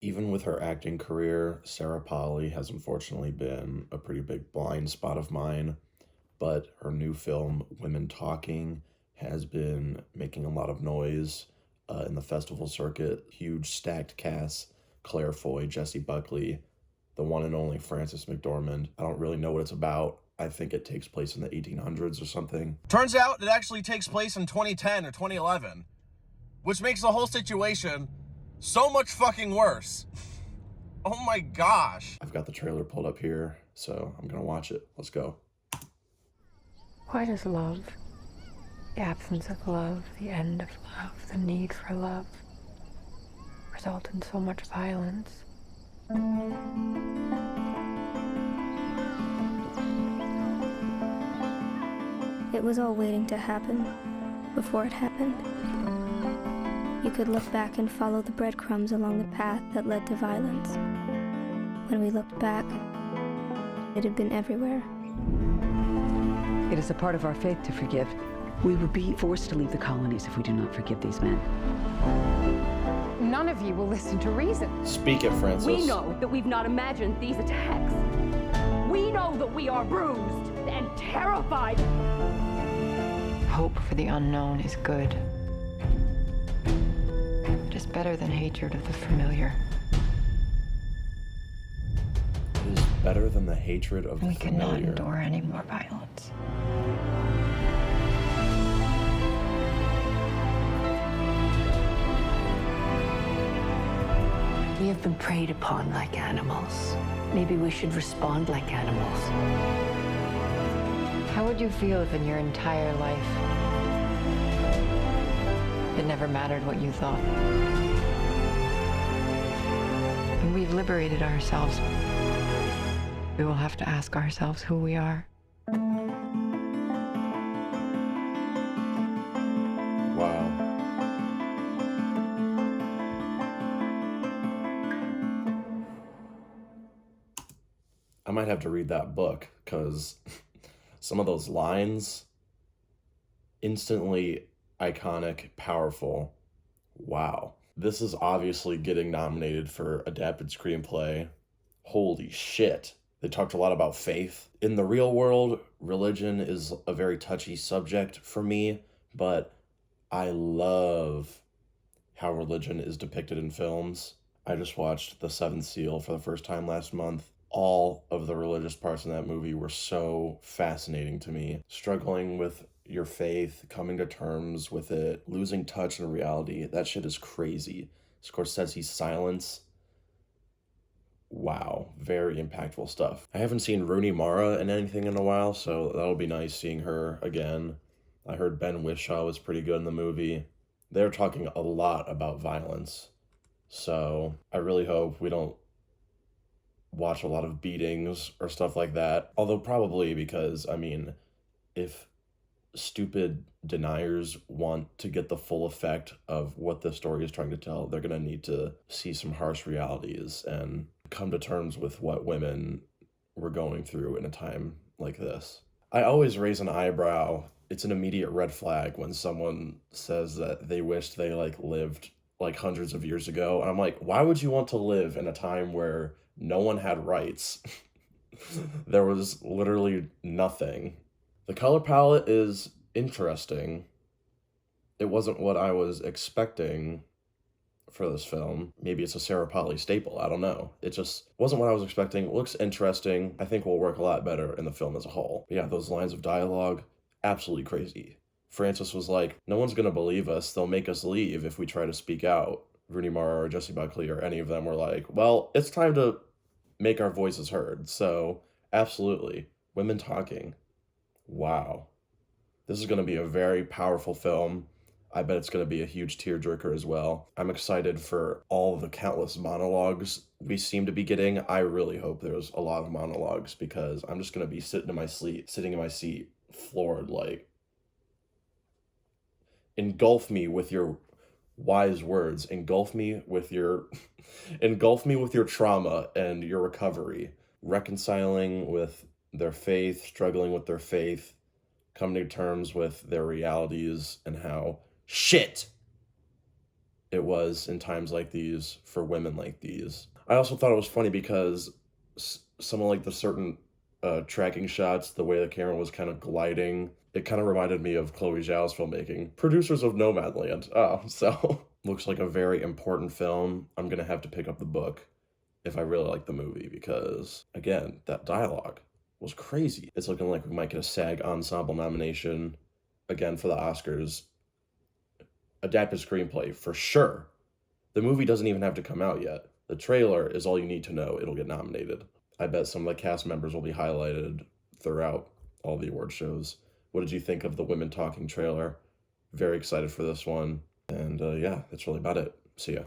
Even with her acting career, Sarah Polley has unfortunately been a pretty big blind spot of mine, but her new film, Women Talking, has been making a lot of noise in the festival circuit. Huge stacked cast, Claire Foy, Jessie Buckley, the one and only Frances McDormand. I don't really know what it's about. I think it takes place in the 1800s or something. Turns out it actually takes place in 2010 or 2011, which makes the whole situation so much fucking worse. Oh my gosh. I've got the trailer pulled up here, so I'm gonna watch it. Let's go. Why does love, the absence of love, the end of love, the need for love, result in so much violence? It was all waiting to happen before it happened. You could look back and follow the breadcrumbs along the path that led to violence. When we looked back, it had been everywhere. It is a part of our faith to forgive. We would be forced to leave the colonies if we do not forgive these men. None of you will listen to reason. Speak it, Frances. We know that we've not imagined these attacks. We know that we are bruised and terrified. Hope for the unknown is good. It is better than hatred of the familiar. It is better than the hatred of the We cannot familiar. endure any more violence. We have been preyed upon like animals. Maybe we should respond like animals. How would you feel if in your entire life it never mattered what you thought? When we've liberated ourselves, we will have to ask ourselves who we are. Wow. I might have to read that book, because some of those lines, instantly iconic, powerful. Wow. This is obviously getting nominated for Adapted Screenplay. Holy shit. They talked a lot about faith. In the real world, religion is a very touchy subject for me, but I love how religion is depicted in films. I just watched The Seventh Seal for the first time last month. All of the religious parts in that movie were so fascinating to me. Struggling with your faith, coming to terms with it, losing touch in reality, that shit is crazy. Scorsese's silence. Wow, very impactful stuff. I haven't seen Rooney Mara in anything in a while, so that'll be nice seeing her again. I heard Ben Whishaw was pretty good in the movie. They're talking a lot about violence, so I really hope we don't watch a lot of beatings or stuff like that. Although probably, because, I mean, if stupid deniers want to get the full effect of what the story is trying to tell, they're going to need to see some harsh realities and come to terms with what women were going through in a time like this. I always raise an eyebrow. It's an immediate red flag when someone says that they wished they lived hundreds of years ago. And I'm like, why would you want to live in a time where no one had rights? There was literally nothing. The color palette is interesting. It wasn't what I was expecting for this film. Maybe it's a Sarah Polley staple, I don't know. It just wasn't what I was expecting. It looks interesting. I think will work a lot better in the film as a whole. But yeah, those lines of dialogue, absolutely crazy. Frances was like, no one's gonna believe us. They'll make us leave if we try to speak out. Rooney Mara or Jessie Buckley or any of them were like, well, it's time to make our voices heard. So absolutely. Women Talking. Wow. This is going to be a very powerful film. I bet it's going to be a huge tearjerker as well. I'm excited for all the countless monologues we seem to be getting. I really hope there's a lot of monologues, because I'm just going to be sitting in my seat, floored, like, engulf me with your wise words, engulf me with your trauma and your recovery, reconciling with their faith, struggling with their faith, coming to terms with their realities and how shit it was in times like these for women like these. I also thought it was funny because some of like the certain tracking shots, the way the camera was kind of gliding, it kind of reminded me of Chloe Zhao's filmmaking. Producers of Nomadland. Oh, so looks like a very important film. I'm gonna have to pick up the book if I really like the movie because, again, that dialogue was crazy. It's looking like we might get a SAG Ensemble nomination again for the Oscars. Adapted screenplay, for sure. The movie doesn't even have to come out yet. The trailer is all you need to know. It'll get nominated. I bet some of the cast members will be highlighted throughout all the award shows. What did you think of the Women Talking trailer? Very excited for this one. And yeah, that's really about it. See ya.